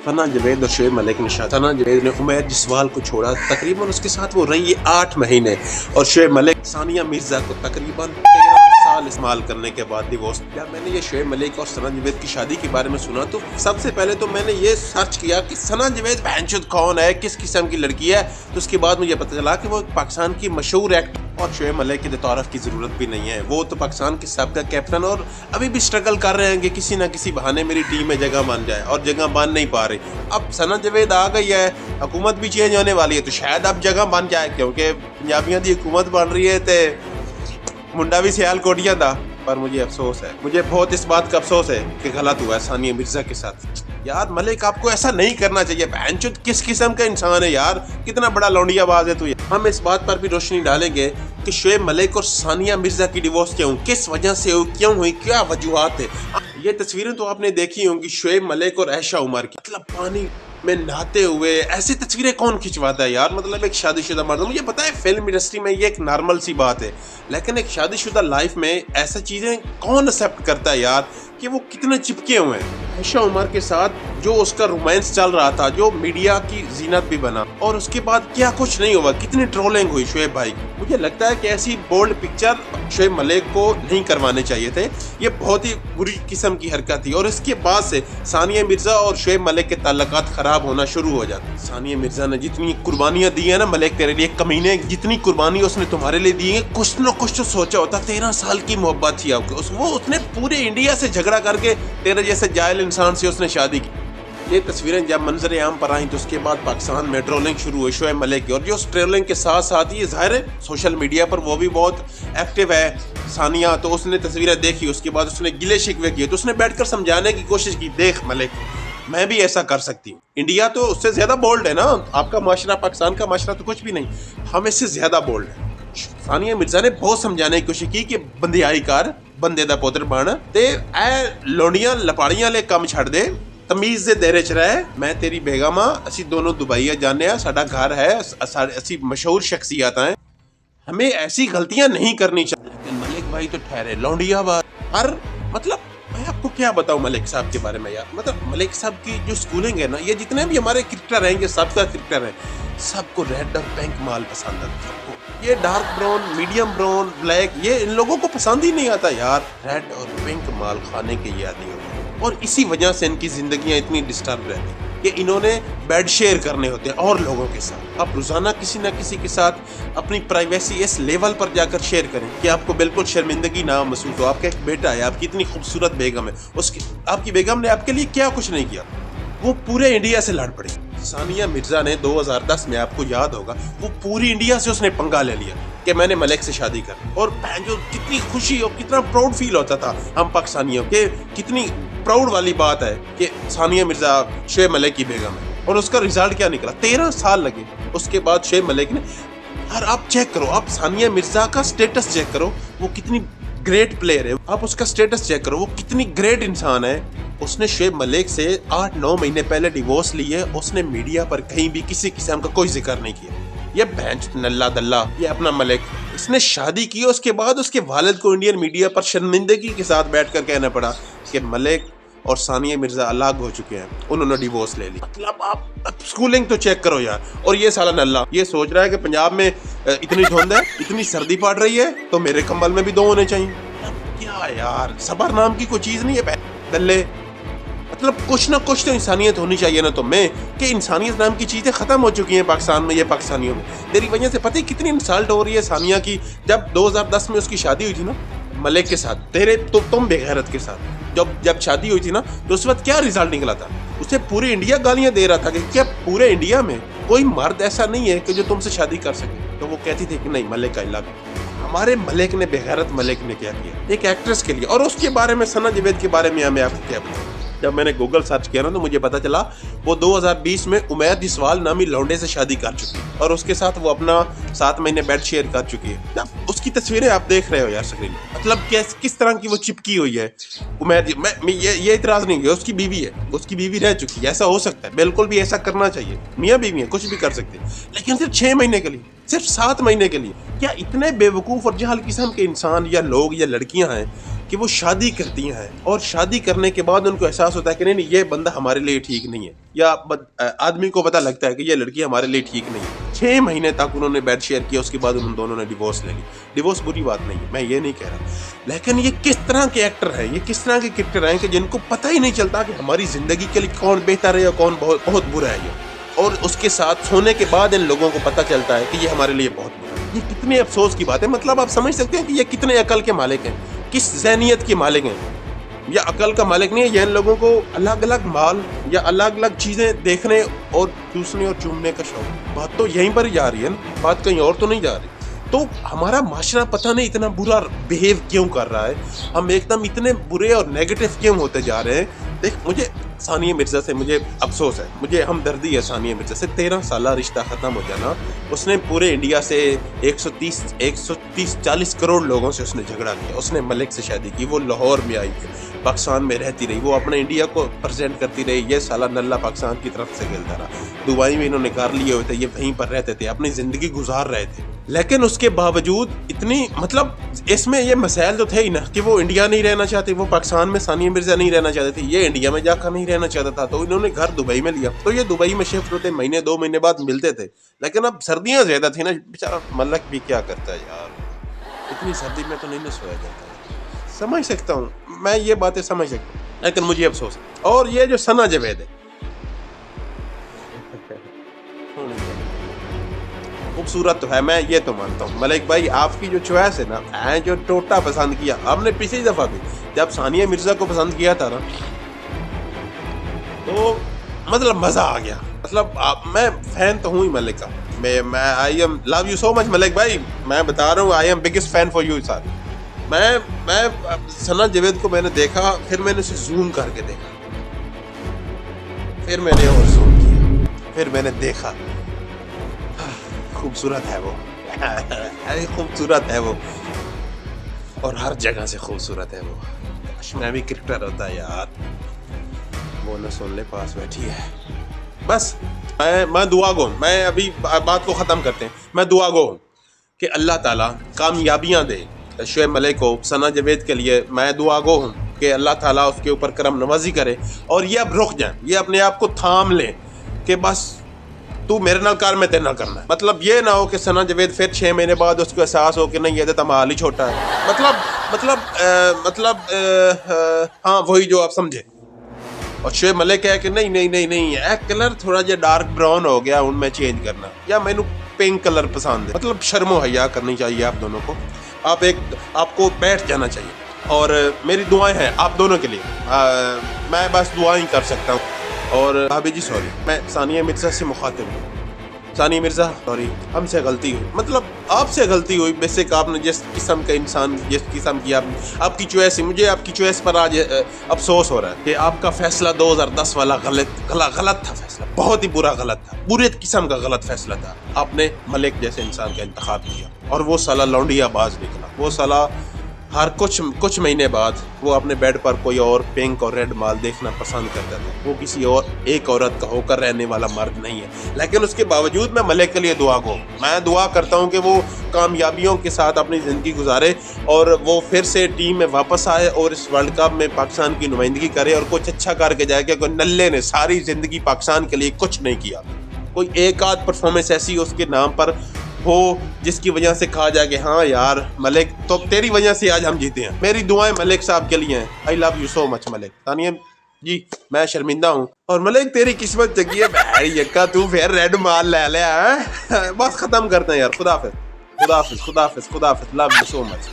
सना जवेद और शोएब मलिक ने शादी। सना जवेद ने उमैर जसवाल को छोड़ा, तकरीबन उसके साथ वो रही 8 महीने, और शोएब मलिक सानिया मिर्जा को तकरीबन 13 साल इस्तेमाल करने के बाद डिवोर्स। जब मैंने ये शोएब मलिक और सना जवेद की शादी के बारे में सुना तो सबसे पहले तो मैंने ये सर्च किया कि सना जवेद बहनचोद कौन है, किस किस्म की लड़की है। तो उसके बाद मुझे पता चला कि वो पाकिस्तान की मशहूर एक्टर, और शोएब मलिक की तारीफ की ज़रूरत भी नहीं है, वो तो पाकिस्तान के सबका कैप्टन और अभी भी स्ट्रगल कर रहे हैं कि किसी ना किसी बहाने मेरी टीम में जगह बन जाए, और जगह बन नहीं पा रही। अब सना जवेद आ गई है, हुकूमत भी चेंज होने वाली है, तो शायद अब जगह बन जाए, क्योंकि पंजाबियों की हुकूमत बन रही है तो मुंडा भी सियालकोटिया था। पर मुझे अफसोस है, मुझे बहुत इस बात का अफसोस है कि गलत हुआ है सानिया मिर्जा के साथ। यार मलिक, आपको ऐसा नहीं करना चाहिए। बहनचोद किस किस्म का इंसान है यार, कितना बड़ा लौंडियाबाज है तू। हम इस बात पर भी रोशनी डालेंगे कि शोएब मलिक और सानिया मिर्जा की डिवोर्स क्यों, किस वजह से हुई, क्यों हुई, क्या वजूहत है। ये तस्वीरें तो आपने देखी होंगी शोएब मलिक और आयशा उमर की, मतलब पानी में नहाते हुए। ऐसी तस्वीरें कौन खिंचवाता है यार, मतलब एक शादीशुदा मर्द। मुझे पता है फिल्म इंडस्ट्री में ये एक नॉर्मल सी बात है, लेकिन एक शादीशुदा लाइफ में ऐसी चीजें कौन एक्सेप्ट करता है यार, कि वो कितने चिपके हुए हैं। आयशा उमर के साथ जो उसका रोमांस चल रहा था, जो मीडिया की जीनत भी बना, और उसके बाद क्या कुछ नहीं हुआ, कितनी ट्रोलिंग हुई शोएब भाई की। मुझे लगता है कि ऐसी बोल्ड पिक्चर शोएब मलिक को नहीं करवाने चाहिए थे, ये बहुत ही बुरी किस्म की हरकत थी। और इसके बाद से सानिया मिर्जा और शोएब मलिक के ताल्लुकात खराब होना शुरू हो जाते। सानिया मिर्जा ने जितनी कुर्बानियां दी है ना मलिक तेरे लिए, कमीने, जितनी कुर्बानी उसने तुम्हारे लिए दी है, कुछ न कुछ तो सोचा होता। 13 साल की मोहब्बत थी आपको, वो उसने पूरे इंडिया से झगड़ा करके तेरे जैसे जाहिल इंसान से उसने शादी की। ये तस्वीरें जब मंजर आम पर आई तो उसके बाद पाकिस्तान में ट्रोलिंग शुरू हुई शोएब मलिक की, और जो उस ट्रोलिंग के साथ साथ ही ज़ाहिर है सोशल मीडिया पर वो भी बहुत एक्टिव है सानिया। तो उसने तस्वीरें देखी, उसके बाद उसने गिले शिकवे किए, तो उसने बैठकर समझाने की कोशिश की, देख मलिक मैं भी ऐसा कर सकती हूँ। इंडिया तो उससे ज़्यादा बोल्ड है ना, आपका माशरा, पाकिस्तान का माशरा तो कुछ भी नहीं, हम इससे ज़्यादा बोल्ड है। सानिया मिर्जा ने बहुत समझाने की कोशिश की कि बंदियाई कार, बंदे दा पुत्र बन ते ए लोड़ियां लपाड़ियां ले कम छड़ दे, तमीज दे देरे च रहे। मैं तेरी बेगम हाँ, असी दोनों दुबई जाने आ, साडा घर है, असी मशहूर शख्सियत हैं, हमें ऐसी गलतियां नहीं करनी चाहिए। लेकिन मलिक भाई तो ठहरे लौंडियाबाज। हर मतलब मैं आपको क्या बताऊं मलिक साहब के बारे में यार, मतलब मलिक साहब की जो स्कूलिंग है ना, ये जितने भी हमारे क्रिकेटर हैं, ये सबका क्रिकेटर है, सबको रेड और पिंक माल पसंद है सबको। ये dark brown, medium brown, black, ये इन लोगों को पसंद ही नहीं आता यार। रेड और पिंक माल खाने के ये आदी होते हैं, और इसी वजह से इनकी जिंदगियां इतनी डिस्टर्ब रहती हैं कि इन्होंने बेड शेयर करने होते हैं और लोगों के साथ। आप रोजाना किसी न किसी के साथ अपनी प्राइवेसी इस लेवल पर जाकर शेयर करें कि आपको बिल्कुल शर्मिंदगी ना महसूस हो। आपका एक बेटा है, आपकी इतनी खूबसूरत बेगम है, उसकी आपकी बेगम ने आपके लिए क्या कुछ नहीं किया, वो पूरे इंडिया से लड़ पड़ी। सानिया मिर्जा ने 2010 में, आपको याद होगा, वो पूरी इंडिया से उसने पंगा ले लिया कि मैंने मलिक से शादी कर, और जो कितनी खुशी और कितना प्राउड फील होता था हम पाकिस्तानियों के, कितनी प्राउड वाली बात है कि सानिया मिर्जा शोएब मलिक की बेगम है। और उसका रिजल्ट क्या निकला, 13 साल लगे। उसके बाद शोएब मलिक ने, और आप चेक करो, आप सानिया मिर्जा का स्टेटस चेक करो, वो कितनी ग्रेट प्लेयर है, आप उसका स्टेटस चेक करो, वो कितनी ग्रेट इंसान है। उसने शोएब मलिक से 8-9 महीने पहले डिवोर्स ली है, उसने मीडिया पर कहीं भी किसी किस्म का कोई जिक्र नहीं किया। ये बेंच नल्ला दल्ला, ये अपना मलिक, इसने शादी की, उसके बाद उसके वालिद को इंडियन मीडिया पर शर्मिंदगी के साथ बैठकर कहना पड़ा कि मलिक और सानिया मिर्जा अलग हो चुके हैं, उन्होंने डिवोर्स ले ली। मतलब आप स्कूलिंग तो चेक करो यार। और ये साला नल्ला ये सोच रहा है कि पंजाब में इतनी धुंध है, इतनी सर्दी पड़ रही है, तो मेरे कंबल में भी 2 होने चाहिए। क्या यार, सबर नाम की कोई चीज़ नहीं है दल्ले। मतलब कुछ ना कुछ तो इंसानियत होनी चाहिए ना तुम्हें, कि इंसानियत नाम की चीज़ें ख़त्म हो चुकी हैं पाकिस्तान में, ये पाकिस्तानियों में। तेरी वजह से पता है कितनी इंसल्ट हो रही है सानिया की। जब 2010 में उसकी शादी हुई थी ना मलिक के साथ, तेरे तो तुम बेगैरत के साथ, जब शादी हुई थी ना, तो उस वक्त क्या रिजल्ट निकला था, उसे पूरे इंडिया गालियाँ दे रहा था कि क्या पूरे इंडिया में कोई मर्द ऐसा नहीं है कि जो तुमसे शादी कर सके। तो वो कहती थी कि नहीं, मलिक का इलाका। हमारे मलिक ने, बेगैरत मलिक ने क्या किया एक एक्ट्रेस के लिए। और उसके बारे में, सना जवेद के बारे में मैं आपको क्या बताऊं, जब मैंने गूगल सर्च किया ना, तो मुझे पता चला वो 2020 में उमैर जसवाल नामी लौंडे से शादी कर चुकी है, और उसके साथ वो अपना 7 महीने बेड शेयर कर चुकी है। उसकी तस्वीरें आप देख रहे हो यार स्क्रीन में, मतलब किस तरह की वो चिपकी हुई है उमैर। मैं ये इतराज नहीं है, उसकी बीवी है, उसकी बीवी रह चुकी है, ऐसा हो सकता है, बिल्कुल भी ऐसा करना चाहिए, मियाँ बीवी है, कुछ भी कर सकते हैं, लेकिन सिर्फ 6 महीने के लिए, सिर्फ 7 महीने के लिए। क्या इतने बेवकूफ़ और जहल किस्म के इंसान या लोग या लड़कियां हैं کہ وہ شادی کرتی ہیں اور شادی کرنے کے بعد ان کو احساس ہوتا ہے کہ نہیں یہ بندہ ہمارے لیے ٹھیک نہیں ہے، یا آدمی کو پتہ لگتا ہے کہ یہ لڑکی ہمارے لیے ٹھیک نہیں ہے. 6 مہینے تک انہوں نے بیڈ شیئر کیا، اس کے بعد ان دونوں نے ڈیورس لے لی. ڈیورس بری بات نہیں ہے، میں یہ نہیں کہہ رہا، لیکن یہ کس طرح کے ایکٹر ہیں، یہ کس طرح کے کرکٹر ہیں کہ جن کو پتہ ہی نہیں چلتا کہ ہماری زندگی کے لیے کون بہتر ہے اور کون بہت برا ہے. اور اس کے ساتھ سونے کے بعد ان لوگوں کو پتہ چلتا ہے کہ یہ ہمارے لیے بہت برا ہے. یہ کتنے افسوس کی بات ہے. مطلب آپ سمجھ سکتے ہیں کہ یہ کتنے عقل کے مالک ہیں، کس ذہنیت کے مالک ہیں. یا عقل کا مالک نہیں ہے، یہ ان لوگوں کو الگ الگ مال یا الگ الگ چیزیں دیکھنے اور چوسنے اور چومنے کا شوق. بات تو یہیں پر جا رہی ہے نا، بات کہیں اور تو نہیں جا رہی. تو ہمارا معاشرہ پتہ نہیں اتنا برا بیہیو کیوں کر رہا ہے، ہم ایک دم اتنے برے اور نیگیٹو کیوں ہوتے جا رہے ہیں. دیکھ مجھے ثانیہ مرزا سے مجھے افسوس ہے، مجھے ہمدردی ہے ثانیہ مرزا سے. 13 سالہ رشتہ ختم ہو جانا، اس نے پورے انڈیا سے 130-140 کروڑ لوگوں سے اس نے جھگڑا کیا. اس نے ملک سے شادی کی، وہ لاہور میں آئی ہے، پاکستان میں رہتی رہی، وہ اپنے انڈیا کو پریزنٹ کرتی رہی. یہ سالہ نلہ پاکستان کی طرف سے کھیلتا رہا. دبئی میں انہوں نے گھر لیے ہوئے تھے، یہ وہیں پر رہتے تھے، اپنی زندگی گزار رہے تھے. لیکن اس کے باوجود اتنی مطلب اس میں یہ مسائل تو تھے ہی نا کہ وہ انڈیا نہیں رہنا چاہتے، وہ پاکستان میں ثانیہ مرزا نہیں رہنا چاہتے تھے، یہ انڈیا میں جا کر نہیں رہنا چاہتا تھا. تو انہوں نے گھر دبئی میں لیا، تو یہ دبئی میں شفٹ ہوتے، مہینے 2 مہینے بعد ملتے تھے. لیکن اب سردیاں زیادہ تھیں نا، بیچارہ ملک بھی کیا کرتا ہے یار، اتنی سردی میں تو نہیں نہ سویا جاتا. سمجھ سکتا ہوں میں، یہ باتیں سمجھ سکتا ہوں، لیکن مجھے افسوس ہے. اور یہ جو ثنا جاوید ہے، خوبصورت تو ہے، میں یہ تو مانتا ہوں. ملک بھائی آپ کی جو چوائس ہے نا، میں جو ٹوٹا پسند کیا آپ نے پچھلی دفعہ بھی، جب ثانیہ مرزا کو پسند کیا تھا نا، تو مطلب مزہ آ گیا. مطلب میں فین تو ہوں ہی ملک کا، میں I am love you so مچ ملک بھائی. میں بتا رہا ہوں I am biggest fan for you sir. میں ثنا جاوید کو میں نے دیکھا، پھر میں نے اسے زوم کر کے دیکھا، پھر میں نے اور زوم کیا، پھر میں نے دیکھا. خوبصورت ہے وہ، خوبصورت ہے وہ، اور ہر جگہ سے خوبصورت ہے وہ. کاش میں بھی کرکٹر ہوتا یار. وہ نہ سن لے پاس بیٹھی ہے. بس میں دعا گو ہوں، میں ابھی بات کو ختم کرتے ہیں. میں دعا گو ہوں کہ اللہ تعالیٰ کامیابیاں دے شعیب ملک کو. ثنا جاوید کے لیے میں دعا گو ہوں کہ اللہ تعالیٰ اس کے اوپر کرم نوازی کرے، اور یہ اب رک جائیں، یہ اپنے آپ کو تھام لیں کہ بس تو میرے نال کار میں تیرے نال کرنا ہے. مطلب یہ نہ ہو کہ ثنا جاوید پھر 6 مہینے بعد اس کو احساس ہو کہ نہیں یہ تو مال ہی چھوٹا ہے. مطلب ہاں وہی جو آپ سمجھے. اور شعیب ملک ہے کہ نہیں کلر تھوڑا جا ڈارک براؤن ہو گیا، ان میں چینج کرنا، یا مینو پنک کلر پسند ہے. مطلب شرم و حیا کرنی چاہیے آپ دونوں کو. آپ کو بیٹھ جانا چاہیے. اور میری دعائیں ہیں آپ دونوں کے لیے. میں بس دعائیں کر سکتا ہوں. اور بھابھی جی سوری، میں ثانیہ مرزا سے مخاطب ہوں. ثانیہ مرزا سوری، ہم سے غلطی ہوئی، مطلب آپ سے غلطی ہوئی. بیسک آپ نے جس قسم کا انسان، جس قسم کی آپ کی چوائس، مجھے آپ کی چوائس پر آج افسوس ہو رہا ہے کہ آپ کا فیصلہ 2010 والا غلط تھا. فیصلہ بہت ہی برا غلط تھا، برے قسم کا غلط فیصلہ تھا. آپ نے ملک جیسے انسان کا انتخاب کیا، اور وہ سالہ لونڈیا باز نکلا. وہ سالہ ہر کچھ مہینے بعد وہ اپنے بیڈ پر کوئی اور پنک اور ریڈ مال دیکھنا پسند کرتا تھا. وہ کسی اور ایک عورت کا ہو کر رہنے والا مرد نہیں ہے. لیکن اس کے باوجود میں ملک کے لیے دعا گو. میں دعا کرتا ہوں کہ وہ کامیابیوں کے ساتھ اپنی زندگی گزارے، اور وہ پھر سے ٹیم میں واپس آئے اور اس ورلڈ کپ میں پاکستان کی نمائندگی کرے، اور کچھ اچھا کر کے جائے. کہ کوئی نلے نے ساری زندگی پاکستان کے لیے کچھ نہیں کیا، کوئی ایک آدھ پرفارمنس ایسی اس کے نام پر ہو جس کی وجہ سے کہا جائے کہ ہاں یار ملک تو تیری وجہ سے آج ہم جیتے ہیں. میری دعائیں ملک صاحب کے لیے ہیں. آئی لو یو سو مچ ملک. ثانیہ جی میں شرمندہ ہوں، اور ملک تیری قسمت چنگی ہے بھائی یکا، تو پھر ریڈ مال لے لیا. بس ختم کرتے ہیں یار. خدا حافظ. Love you so much.